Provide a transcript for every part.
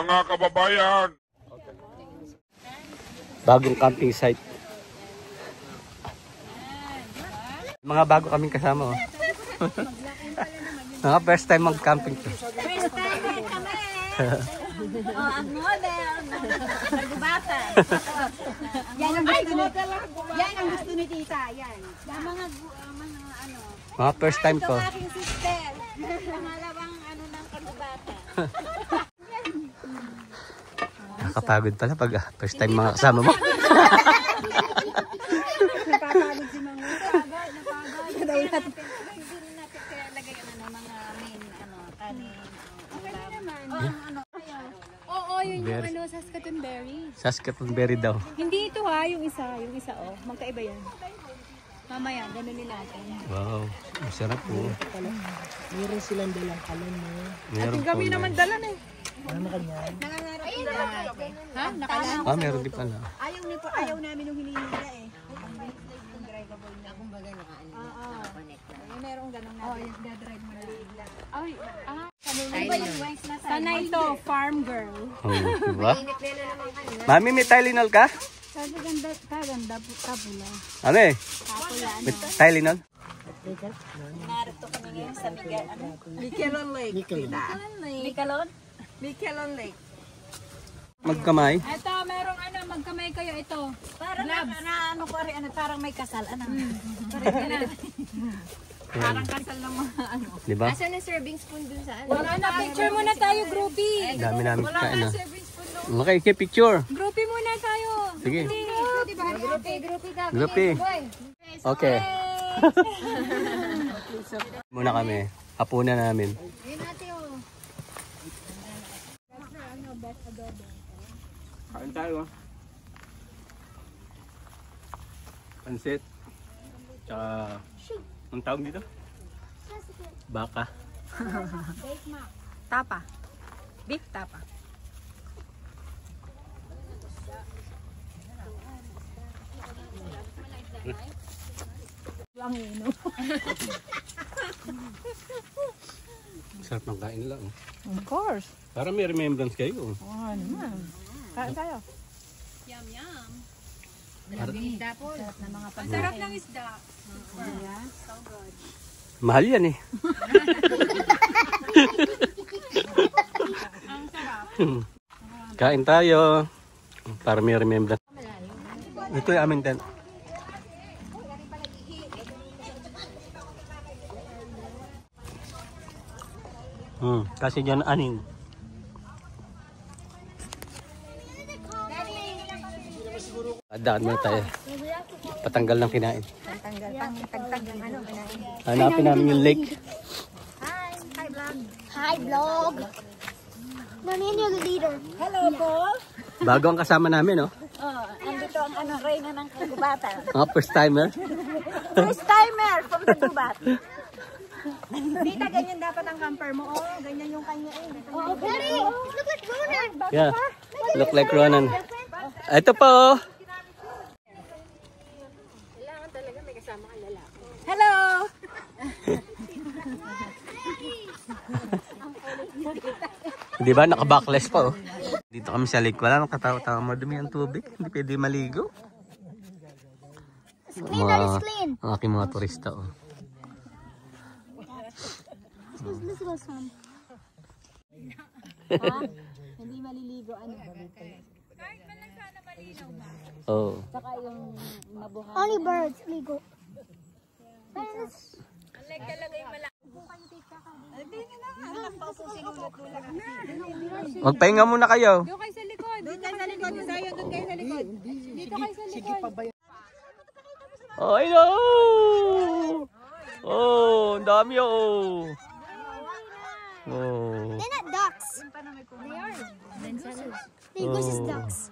mga kababayan. Bagong camping site. Mga bago kaming kasama. Oh. Mga first time mag-camping to. First time kami. Ang model. Nagubatan. Yan ang gusto ni Yan ang gusto ni Tita. Yan. Mga ano. Mga first time ko. Ito aking sister. Pangalawang ano ng kagubatan. Nakakapagod pala pag first time mga kasama mo. Napapagod si Mang Napagod. Hindi natin kaya lagay ng mga main kanin. Okay na naman. Oo, yun yung Saskatoon berry. Saskatoon berry daw. Hindi ito yung isa magkaiba yan. Mamaya, ganunin natin. Wow, masarap po. Meron silang dalang kalan mo. Meron kami naman dalan eh. Ano kanya? Nangangarap din natin. Ha? Nakalaan. Meron din pala. Ayaw namin nung hininila eh. Yung drivable na. Kumbaga naka-connect na. Merong ganong natin. Yung dadrive mo na. Ay, sana ito, farm girl. Diba? Mami, may Tylenol ka? Kaganda po kabula. Ano eh? May Tylenol? Narito kami ngayon sa Miquelon Lake. Miquelon Lake. Magkamay? Ito, merong magkamay kayo ito. Parang parang may kasal. Parang kasal ng mga Diba? Asan ang serving spoon dun sa ano? Wala na, picture muna tayo, groupie. Dami namin kain na. Serving spoon no. Okay, picture. Groupie muna tayo. Sige. Groupie ka. Groupie. Okay. Muna kami. Hapunan namin. Ayun ate oh. Kain tayo. Pansit. Tsaka, ang tawag dito? Baka. Tapa. Beef tapa. Sarap ng kain lang. Of course. Para may remembrance kayo. Oo naman. Kain tayo. Yum, yum. Isda po. Ang sarap ng isda. So good. Mahal yan eh. Ang sarap. Kain tayo. Para may remembrance. Ito yung aming tent. Kasi dyan aning. Daan muna tayo. Patanggal ng kinain. Tagtag yung ano. Hanapin namin yung lake. Hi vlog. Mami, you're the leader. Hello, Paul. Bago ang kasama namin, no? Andito ang reyna ng kagubatan. Mga first timer. First timer from the gubat. Tita, ganyan dapat ang camper mo. Oh, ganyan yung kanya eh. Oh, Daddy, look like Ronan. Yeah. Look like Ronan. Ito pa, oh. Kailangan talaga may kasama kang lalaki. Hello! Di ba? Naka-backless pa, oh. Dito kami sa lake. Wala nang katawa-tawa. Madumi ang tubig. Hindi pwede maligo. Clean, that is clean. Ang aking mga turista, oh. This was fun. Hindi maliligo ano. Oh. Saka yung mabuhay. Only birds, ligo. Magpahinga muna kayo. Doon kayo sa likod. Doon kayo sa likod. Isayo, doon kayo sa likod. Dito kayo sa likod. Oh, hello! Oh, ang dami, oh. Oh. They're not ducks. They are. They goose is ducks.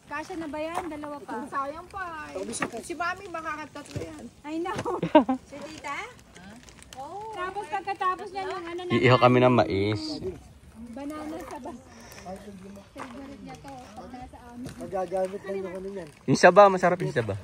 Kasya na ba yan? Dalawa pa. Sayang pa. Si Mami makakatatlo yan. I know. Si Tita? Oh. Tapos pagkatapos niya yung ano na. Iihaw kami ng mais. Banana sa bas. Favorite niya to. Nasa amin. Magagamit lang yung ano yan. Yung saba, masarap yung saba.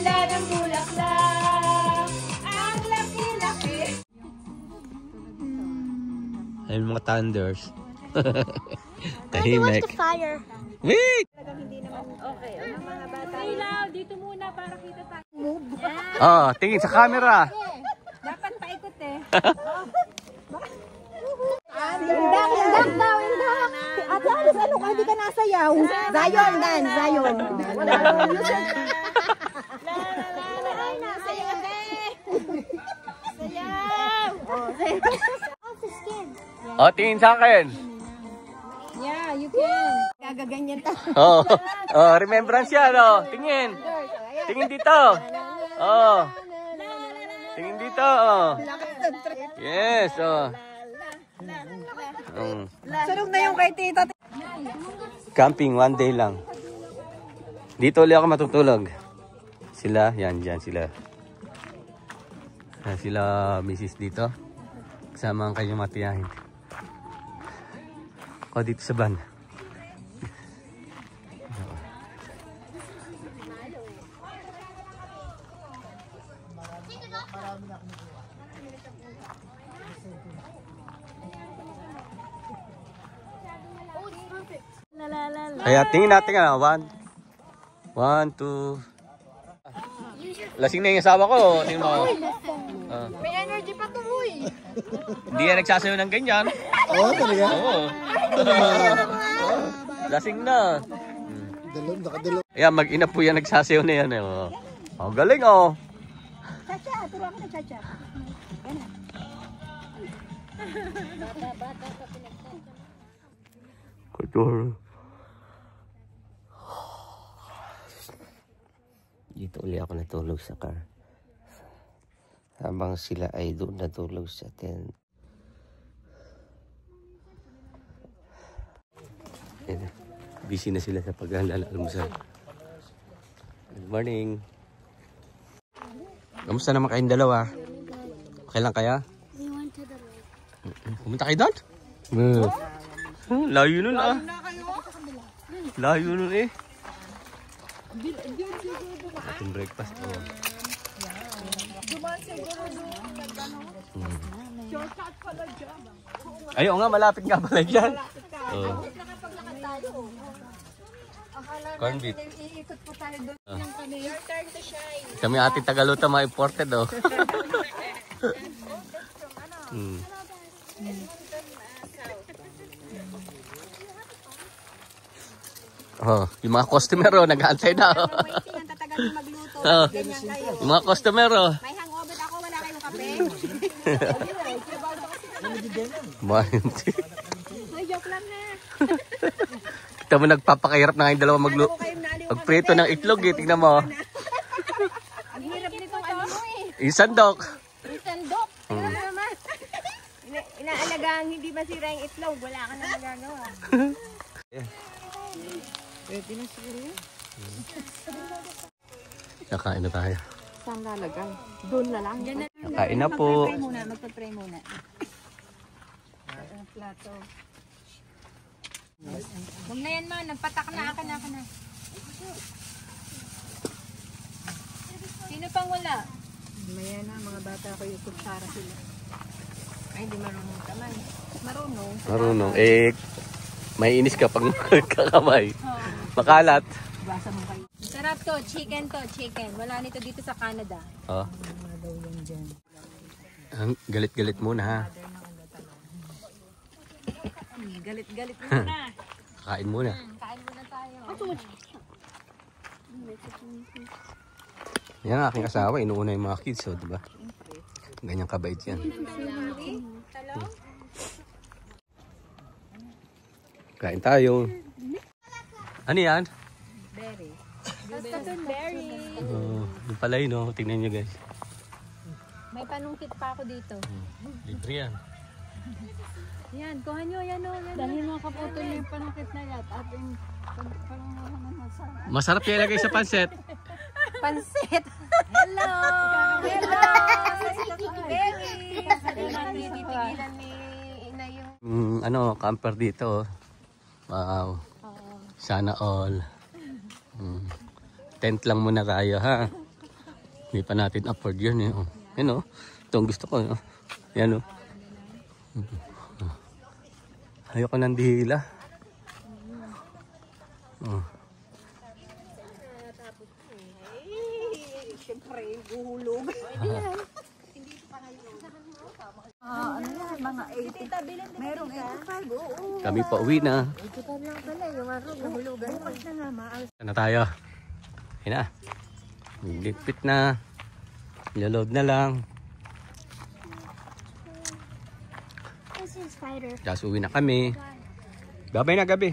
Pila ng bulaklak. Ang laki-laki. Ayun mga thunders. Daddy wants Tahimik. to fire. Wait! Okay, ang mga bata. Ilaw, dito muna para kita tayo. Oh, tingin sa camera. Dapat paikot eh. Indak daw, indak. Ate Alice, ano ka? Hindi ka nasayaw. Zion, Dan. Zion. Off the skin. Oh, tingin sa akin. Yeah, you can. Gagaganyan ta. Oh, oh, remembrance yan, oh. Tingin. Tingin dito. Oh. Tingin dito, oh. Yes, oh. Sunog na yung kay tita. Camping, one day lang. Dito ulit ako matutulog. Sila, yan, dyan sila. Yan sila, misis dito. Kasama ang kanyang matiyahin. Ako dito sa van. Kaya tingin natin nga. 1, 2. Lasing na yung asawa ko. Tingin mo. May energy pa to, uy. Hindi yan nagsasayo ng ganyan. Oo, talaga? Oo. Lasing na. Dalawang, nakadalaw. Ayan, mag-ina po yan nagsasayo na yan. Oh, oh galing oh. Chacha, turuan ko na Chacha. Kultur. Dito uli ako natulog sa car. Habang sila ay doon natulog sa tent. Ayan, busy na sila sa pag-almusal. Good morning. Kamusta naman kayong dalawa? Okay lang kaya? We went to the lake. Pumunta kayo doon? Layo nun ah. Layo nun eh. Ating breakfast. Oh. Shortcut pala dyan. Ay, oo nga, malapit nga pala dyan. Oh. Corn beef. Iikot po tayo doon ng kami. Your turn to shine. Kami ating Tagaluta mga imported oh. Oh, yung mga customer oh, nag-aantay na oh. Waiting, ang tatagal na magluto. Oh, Ganyan kayo. yung mga customer oh. May hangover ako, wala kayong kape. Ay, joke lang na. Kita mo nagpapakahirap na ngayong dalawa Kayong naliw magprito ng itlog eh, tingnan mo. Ang hirap nitong ano eh. Yung sandok. Yung sandok. Ano naman? Inaalagaan hindi masira yung itlog. Wala ka na magagawa. Pwede na siguro yun. Nakain na tayo. Saan lalagay? Doon na lang. Nakain na po. Magpapray muna. Plato. Huwag na yan ma, nagpatak na ka na. Sino pang wala? Maya na, mga bata ko yung kutsara sila. Ay, hindi marunong kamay. Marunong. Eh, may inis ka pag kakamay. Makalat. Basa mo kayo. Sarap to, chicken. Wala nito dito sa Canada. Oh. Galit-galit muna ha. Galit muna. Kain muna. Kain muna tayo. Yan ang aking asawa, inuuna yung mga kids, so, diba? Ganyang kabait yan. Kain tayo. Ano yan? Berry. Berry. Oh, yung pala yun, oh. Tingnan nyo guys. May panungkit pa ako dito. Libre yan. Yan, kuha nyo, yan o. Dahil mga kaputol yung panungkit na yan. At yung Masarap yan lagay sa pansit. pansit. Hello! Hello! Berry! Titigilan ni ina yung... Ano, camper dito. Wow. Sana all. Tent lang muna tayo ha. Hindi pa natin afford yun eh. Oh. Yan oh. Ito ang gusto ko. Oh. Yan oh. Ayoko ng dihila. Oh. Siyempre, guhulog. Ano yan, mga 80. Merong 85, oo. Kami pa uwi na. 85 lang pala, yung araw, nahulugan. Bukas na nga, maayos. Ano tayo? Yan na. Ligpit na. Ilaload na lang. This is spider. Tapos uwi na kami. Gabay na gabi.